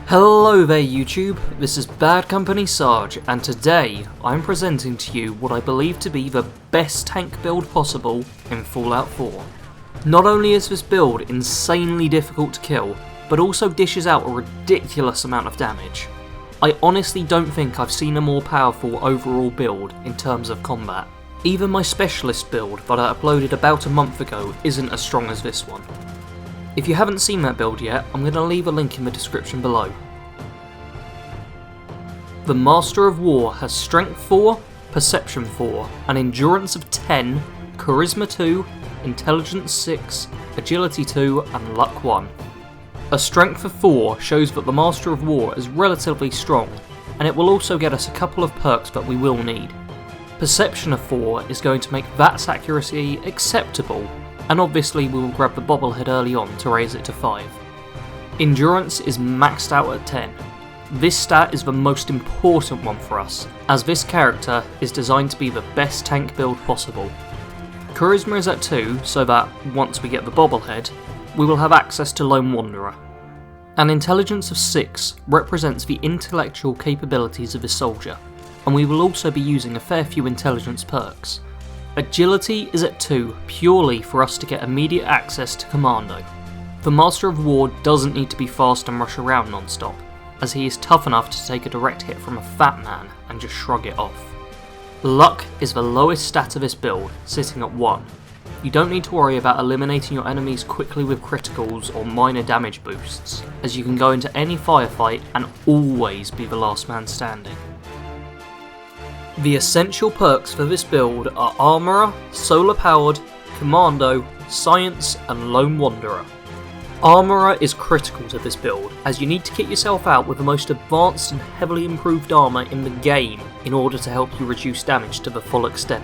Hello there YouTube, this is Bad Company Sarge, and today I'm presenting to you what I believe to be the best tank build possible in Fallout 4. Not only is this build insanely difficult to kill, but also dishes out a ridiculous amount of damage. I honestly don't think I've seen a more powerful overall build in terms of combat. Even my specialist build that I uploaded about a month ago isn't as strong as this one. If you haven't seen that build yet, I'm going to leave a link in the description below. The Master of War has Strength 4, Perception 4, an Endurance of 10, Charisma 2, Intelligence 6, Agility 2 and Luck 1. A Strength of 4 shows that the Master of War is relatively strong, and it will also get us a couple of perks that we will need. Perception of 4 is going to make VATS accuracy acceptable, and obviously we will grab the bobblehead early on to raise it to 5. Endurance is maxed out at 10. This stat is the most important one for us, as this character is designed to be the best tank build possible. Charisma is at 2, so that, once we get the bobblehead, we will have access to Lone Wanderer. An Intelligence of 6 represents the intellectual capabilities of a soldier, and we will also be using a fair few intelligence perks. Agility is at 2 purely for us to get immediate access to Commando. The Master of War doesn't need to be fast and rush around non-stop, as he is tough enough to take a direct hit from a fat man and just shrug it off. Luck is the lowest stat of this build, sitting at 1. You don't need to worry about eliminating your enemies quickly with criticals or minor damage boosts, as you can go into any firefight and always be the last man standing. The essential perks for this build are Armourer, Solar Powered, Commando, Science and Lone Wanderer. Armourer is critical to this build, as you need to kit yourself out with the most advanced and heavily improved armour in the game in order to help you reduce damage to the full extent.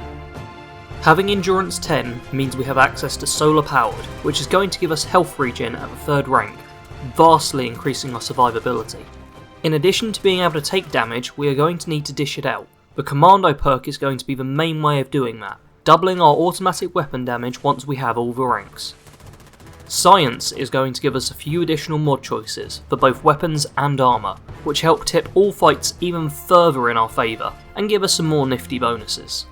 Having Endurance 10 means we have access to Solar Powered, which is going to give us health regen at the 3rd rank, vastly increasing our survivability. In addition to being able to take damage, we are going to need to dish it out. The Commando perk is going to be the main way of doing that, doubling our automatic weapon damage once we have all the ranks. Science is going to give us a few additional mod choices for both weapons and armour, which help tip all fights even further in our favour and give us some more nifty bonuses.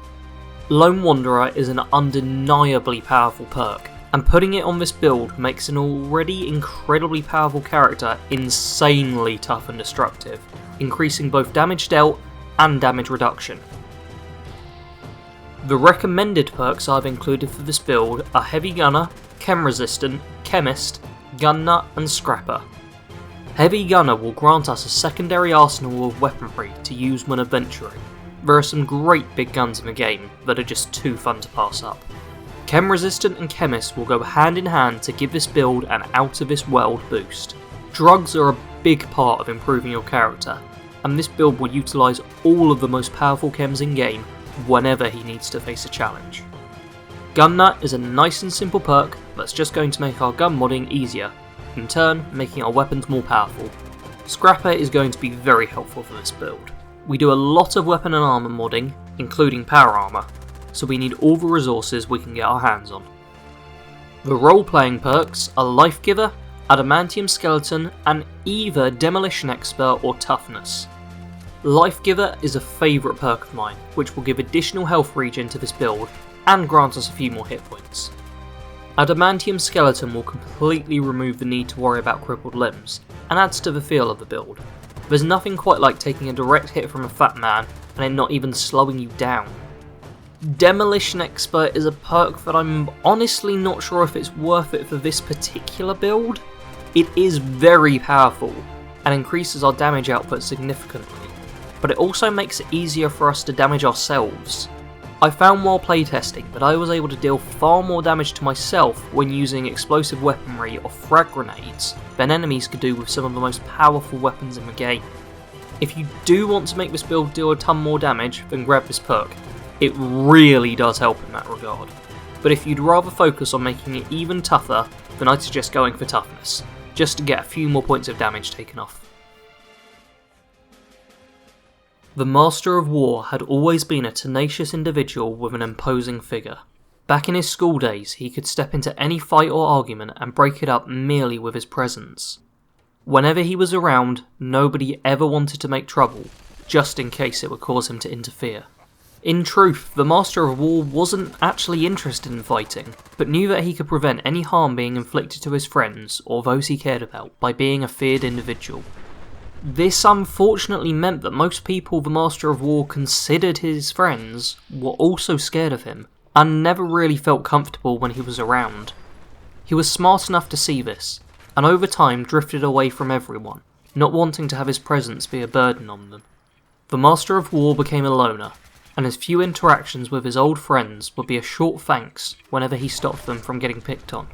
Lone Wanderer is an undeniably powerful perk, and putting it on this build makes an already incredibly powerful character insanely tough and destructive, increasing both damage dealt and damage reduction. The recommended perks I've included for this build are Heavy Gunner, Chem Resistant, Chemist, Gun Nut and Scrapper. Heavy Gunner will grant us a secondary arsenal of weaponry to use when adventuring. There are some great big guns in the game that are just too fun to pass up. Chem Resistant and Chemist will go hand in hand to give this build an out of this world boost. Drugs are a big part of improving your character, and this build will utilise all of the most powerful chems in game whenever he needs to face a challenge. Gun Nut is a nice and simple perk that's just going to make our gun modding easier, in turn making our weapons more powerful. Scrapper is going to be very helpful for this build. We do a lot of weapon and armour modding, including power armour, so we need all the resources we can get our hands on. The role-playing perks are Life Giver, Adamantium Skeleton, and either Demolition Expert or Toughness. Life Giver is a favourite perk of mine, which will give additional health regen to this build and grant us a few more hit points. Adamantium Skeleton will completely remove the need to worry about crippled limbs, and adds to the feel of the build. There's nothing quite like taking a direct hit from a fat man and it not even slowing you down. Demolition Expert is a perk that I'm honestly not sure if it's worth it for this particular build. It is very powerful and increases our damage output significantly, but it also makes it easier for us to damage ourselves. I found while playtesting that I was able to deal far more damage to myself when using explosive weaponry or frag grenades than enemies could do with some of the most powerful weapons in the game. If you do want to make this build deal a ton more damage, then grab this perk. It really does help in that regard. But if you'd rather focus on making it even tougher, then I'd suggest going for Toughness, just to get a few more points of damage taken off. The Master of War had always been a tenacious individual with an imposing figure. Back in his school days, he could step into any fight or argument and break it up merely with his presence. Whenever he was around, nobody ever wanted to make trouble, just in case it would cause him to interfere. In truth, the Master of War wasn't actually interested in fighting, but knew that he could prevent any harm being inflicted to his friends or those he cared about by being a feared individual. This unfortunately meant that most people the Master of War considered his friends were also scared of him, and never really felt comfortable when he was around. He was smart enough to see this, and over time drifted away from everyone, not wanting to have his presence be a burden on them. The Master of War became a loner, and his few interactions with his old friends would be a short thanks whenever he stopped them from getting picked on.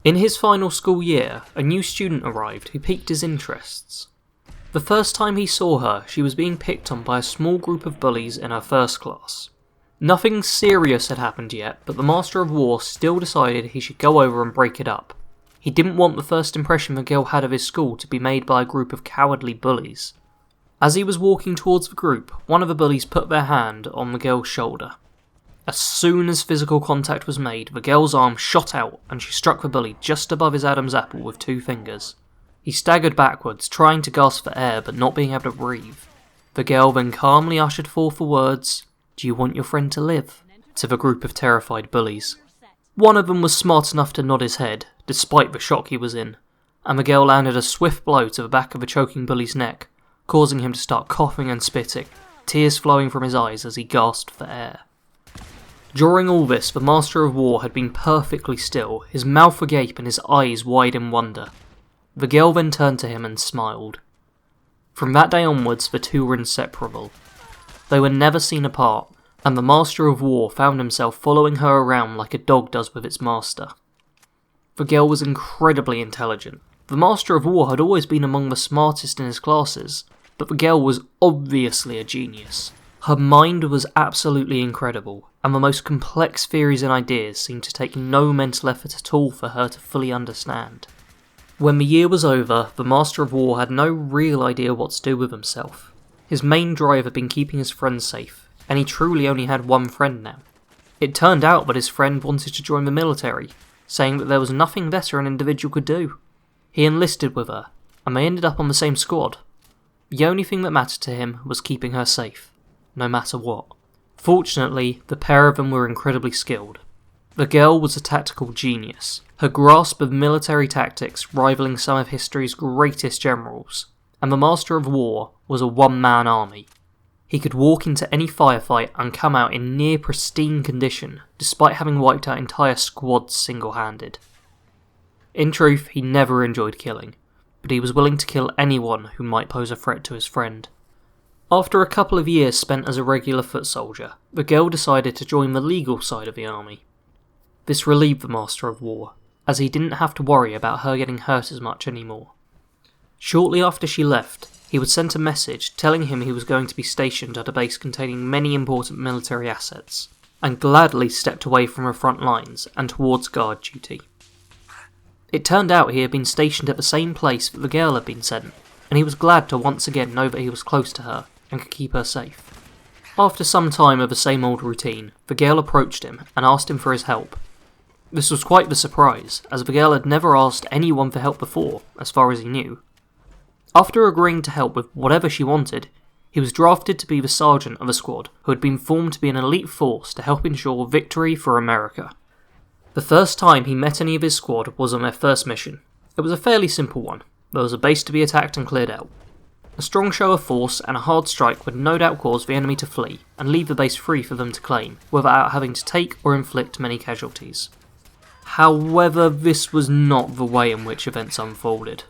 In his final school year, a new student arrived who piqued his interests. The first time he saw her, she was being picked on by a small group of bullies in her first class. Nothing serious had happened yet, but the Master of War still decided he should go over and break it up. He didn't want the first impression Miguel had of his school to be made by a group of cowardly bullies. As he was walking towards the group, one of the bullies put their hand on Miguel's shoulder. As soon as physical contact was made, Miguel's arm shot out and she struck the bully just above his Adam's apple with 2 fingers. He staggered backwards, trying to gasp for air but not being able to breathe. Miguel then calmly ushered forth the words, "Do you want your friend to live?" to the group of terrified bullies. One of them was smart enough to nod his head, despite the shock he was in, and Miguel landed a swift blow to the back of the choking bully's neck, causing him to start coughing and spitting, tears flowing from his eyes as he gasped for air. During all this, the Master of War had been perfectly still, his mouth agape and his eyes wide in wonder. Miguel then turned to him and smiled. From that day onwards, the two were inseparable. They were never seen apart, and the Master of War found himself following her around like a dog does with its master. Miguel was incredibly intelligent. The Master of War had always been among the smartest in his classes, but Miguel was obviously a genius. Her mind was absolutely incredible, and the most complex theories and ideas seemed to take no mental effort at all for her to fully understand. When the year was over, the Master of War had no real idea what to do with himself. His main drive had been keeping his friends safe, and he truly only had one friend now. It turned out that his friend wanted to join the military, saying that there was nothing better an individual could do. He enlisted with her, and they ended up on the same squad. The only thing that mattered to him was keeping her safe, no matter what. Fortunately, the pair of them were incredibly skilled. The girl was a tactical genius, her grasp of military tactics rivaling some of history's greatest generals, and the Master of War was a one-man army. He could walk into any firefight and come out in near pristine condition, despite having wiped out entire squads single-handed. In truth, he never enjoyed killing, but he was willing to kill anyone who might pose a threat to his friend. After a couple of years spent as a regular foot soldier, the girl decided to join the legal side of the army. This relieved the Master of War, as he didn't have to worry about her getting hurt as much anymore. Shortly after she left, he was sent a message telling him he was going to be stationed at a base containing many important military assets, and gladly stepped away from her front lines and towards guard duty. It turned out he had been stationed at the same place that the girl had been sent, and he was glad to once again know that he was close to her and could keep her safe. After some time of the same old routine, the girl approached him and asked him for his help. This was quite the surprise, as the girl had never asked anyone for help before, as far as he knew. After agreeing to help with whatever she wanted, he was drafted to be the sergeant of a squad who had been formed to be an elite force to help ensure victory for America. The first time he met any of his squad was on their first mission. It was a fairly simple one. There was a base to be attacked and cleared out. A strong show of force and a hard strike would no doubt cause the enemy to flee and leave the base free for them to claim, without having to take or inflict many casualties. However, this was not the way in which events unfolded.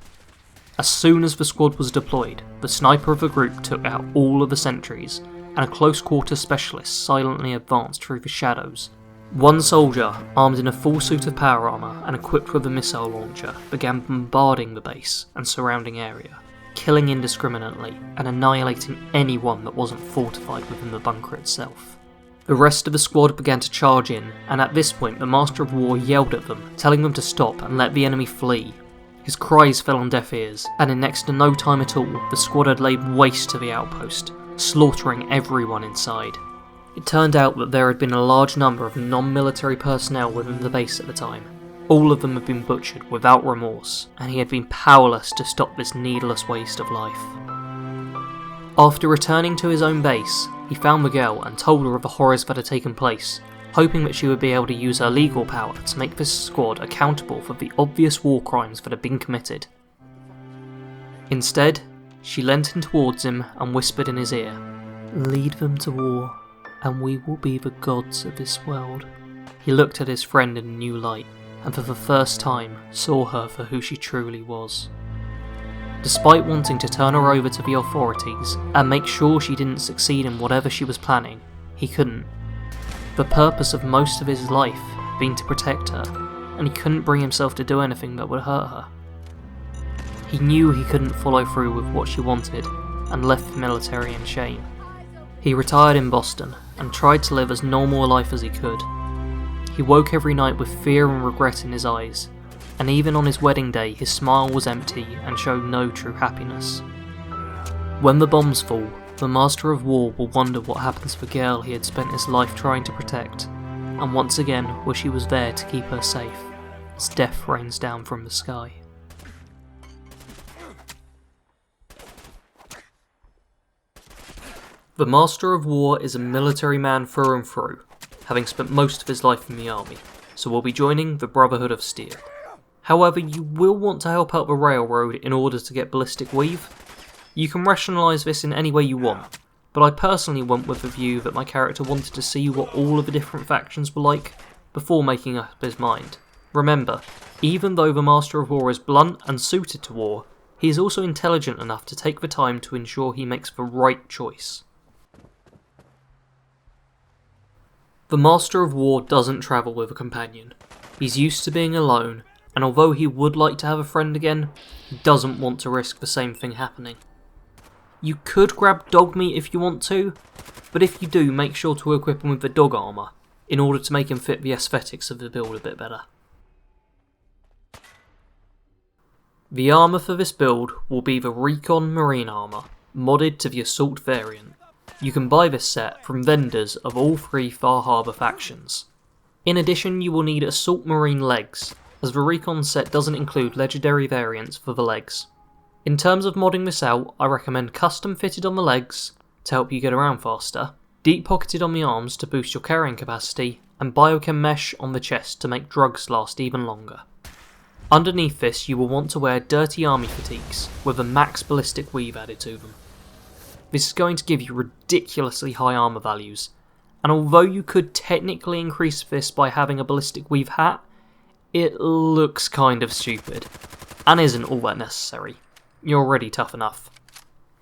As soon as the squad was deployed, the sniper of the group took out all of the sentries, and a close-quarter specialist silently advanced through the shadows. One soldier, armed in a full suit of power armour and equipped with a missile launcher, began bombarding the base and surrounding area, killing indiscriminately and annihilating anyone that wasn't fortified within the bunker itself. The rest of the squad began to charge in, and at this point the Master of War yelled at them, telling them to stop and let the enemy flee. His cries fell on deaf ears, and in next to no time at all, the squad had laid waste to the outpost, slaughtering everyone inside. It turned out that there had been a large number of non-military personnel within the base at the time, All of them had been butchered without remorse, and he had been powerless to stop this needless waste of life. After returning to his own base, he found Miguel and told her of the horrors that had taken place, hoping that she would be able to use her legal power to make this squad accountable for the obvious war crimes that had been committed. Instead, she leant in towards him and whispered in his ear, "Lead them to war, and we will be the gods of this world." He looked at his friend in a new light, and for the first time saw her for who she truly was. Despite wanting to turn her over to the authorities and make sure she didn't succeed in whatever she was planning, he couldn't. The purpose of most of his life had been to protect her, and he couldn't bring himself to do anything that would hurt her. He knew he couldn't follow through with what she wanted, and left the military in shame. He retired in Boston, and tried to live as normal a life as he could. He woke every night with fear and regret in his eyes, and even on his wedding day his smile was empty and showed no true happiness. When the bombs fall, the Master of War will wonder what happens to the girl he had spent his life trying to protect, and once again wish he was there to keep her safe, as death rains down from the sky. The Master of War is a military man through and through, having spent most of his life in the army, so will be joining the Brotherhood of Steel. However, you will want to help out the railroad in order to get ballistic weave. You can rationalise this in any way you want, but I personally went with the view that my character wanted to see what all of the different factions were like before making up his mind. Remember, even though the Master of War is blunt and suited to war, he is also intelligent enough to take the time to ensure he makes the right choice. The Master of War doesn't travel with a companion. He's used to being alone, and although he would like to have a friend again, he doesn't want to risk the same thing happening. You could grab dog meat if you want to, but if you do, make sure to equip him with the dog armour, in order to make him fit the aesthetics of the build a bit better. The armour for this build will be the Recon Marine armour, modded to the Assault variant. You can buy this set from vendors of all three Far Harbour factions. In addition, you will need Assault Marine legs, as the Recon set doesn't include legendary variants for the legs. In terms of modding this out, I recommend custom fitted on the legs to help you get around faster, deep pocketed on the arms to boost your carrying capacity, and biochem mesh on the chest to make drugs last even longer. Underneath this, you will want to wear dirty army fatigues with a max ballistic weave added to them. This is going to give you ridiculously high armour values, and although you could technically increase this by having a ballistic weave hat, it looks kind of stupid, and isn't all that necessary. You're already tough enough.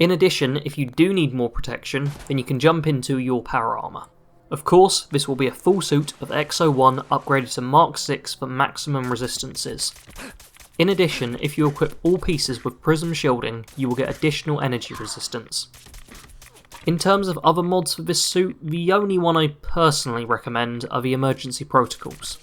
In addition, if you do need more protection, then you can jump into your power armour. Of course, this will be a full suit of XO1 upgraded to Mark 6 for maximum resistances. In addition, if you equip all pieces with prism shielding, you will get additional energy resistance. In terms of other mods for this suit, the only one I personally recommend are the emergency protocols.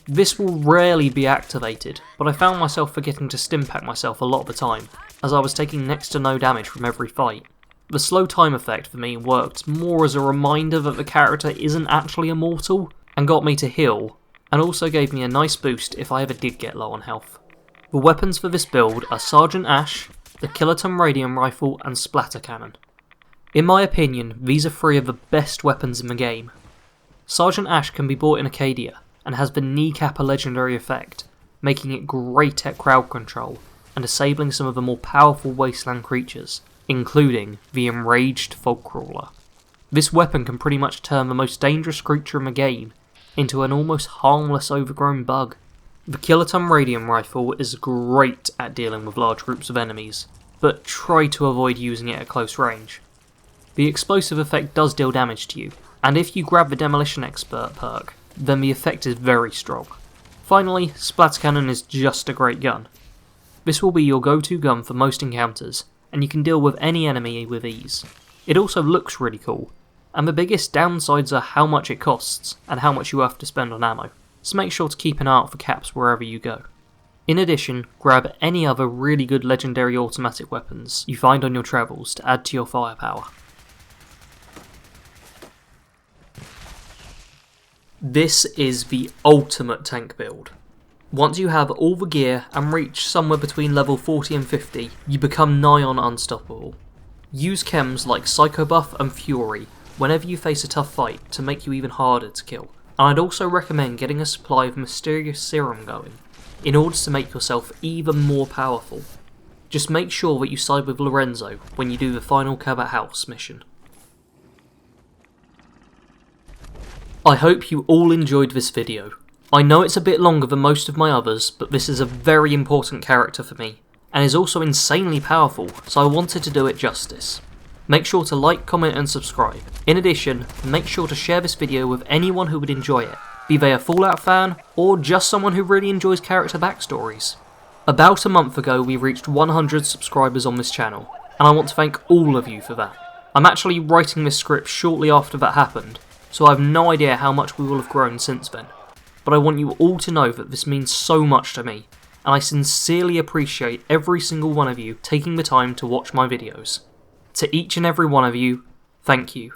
This will rarely be activated, but I found myself forgetting to stimpack myself a lot of the time, as I was taking next to no damage from every fight. The slow time effect for me worked more as a reminder that the character isn't actually immortal, and got me to heal, and also gave me a nice boost if I ever did get low on health. The weapons for this build are Sergeant Ash, the Kiloton Radium Rifle, and Splatter Cannon. In my opinion, these are three of the best weapons in the game. Sergeant Ash can be bought in Acadia, and has the Kneecapper legendary effect, making it great at crowd control, and disabling some of the more powerful wasteland creatures, including the Enraged Fogcrawler. This weapon can pretty much turn the most dangerous creature in the game into an almost harmless overgrown bug. The Kiloton Radium Rifle is great at dealing with large groups of enemies, but try to avoid using it at close range. The explosive effect does deal damage to you, and if you grab the Demolition Expert perk, then the effect is very strong. Finally, Splatter Cannon is just a great gun. This will be your go-to gun for most encounters, and you can deal with any enemy with ease. It also looks really cool, and the biggest downsides are how much it costs, and how much you have to spend on ammo, so make sure to keep an eye out for caps wherever you go. In addition, grab any other really good legendary automatic weapons you find on your travels to add to your firepower. This is the ultimate tank build. Once you have all the gear and reach somewhere between level 40 and 50, you become nigh on unstoppable. Use chems like Psycho Buff and Fury whenever you face a tough fight to make you even harder to kill, and I'd also recommend getting a supply of Mysterious Serum going, in order to make yourself even more powerful. Just make sure that you side with Lorenzo when you do the final Cabot House mission. I hope you all enjoyed this video. I know it's a bit longer than most of my others, but this is a very important character for me, and is also insanely powerful, so I wanted to do it justice. Make sure to like, comment and subscribe. In addition, make sure to share this video with anyone who would enjoy it, be they a Fallout fan, or just someone who really enjoys character backstories. About a month ago we reached 100 subscribers on this channel, and I want to thank all of you for that. I'm actually writing this script shortly after that happened, so I have no idea how much we will have grown since then. But I want you all to know that this means so much to me, and I sincerely appreciate every single one of you taking the time to watch my videos. To each and every one of you, thank you.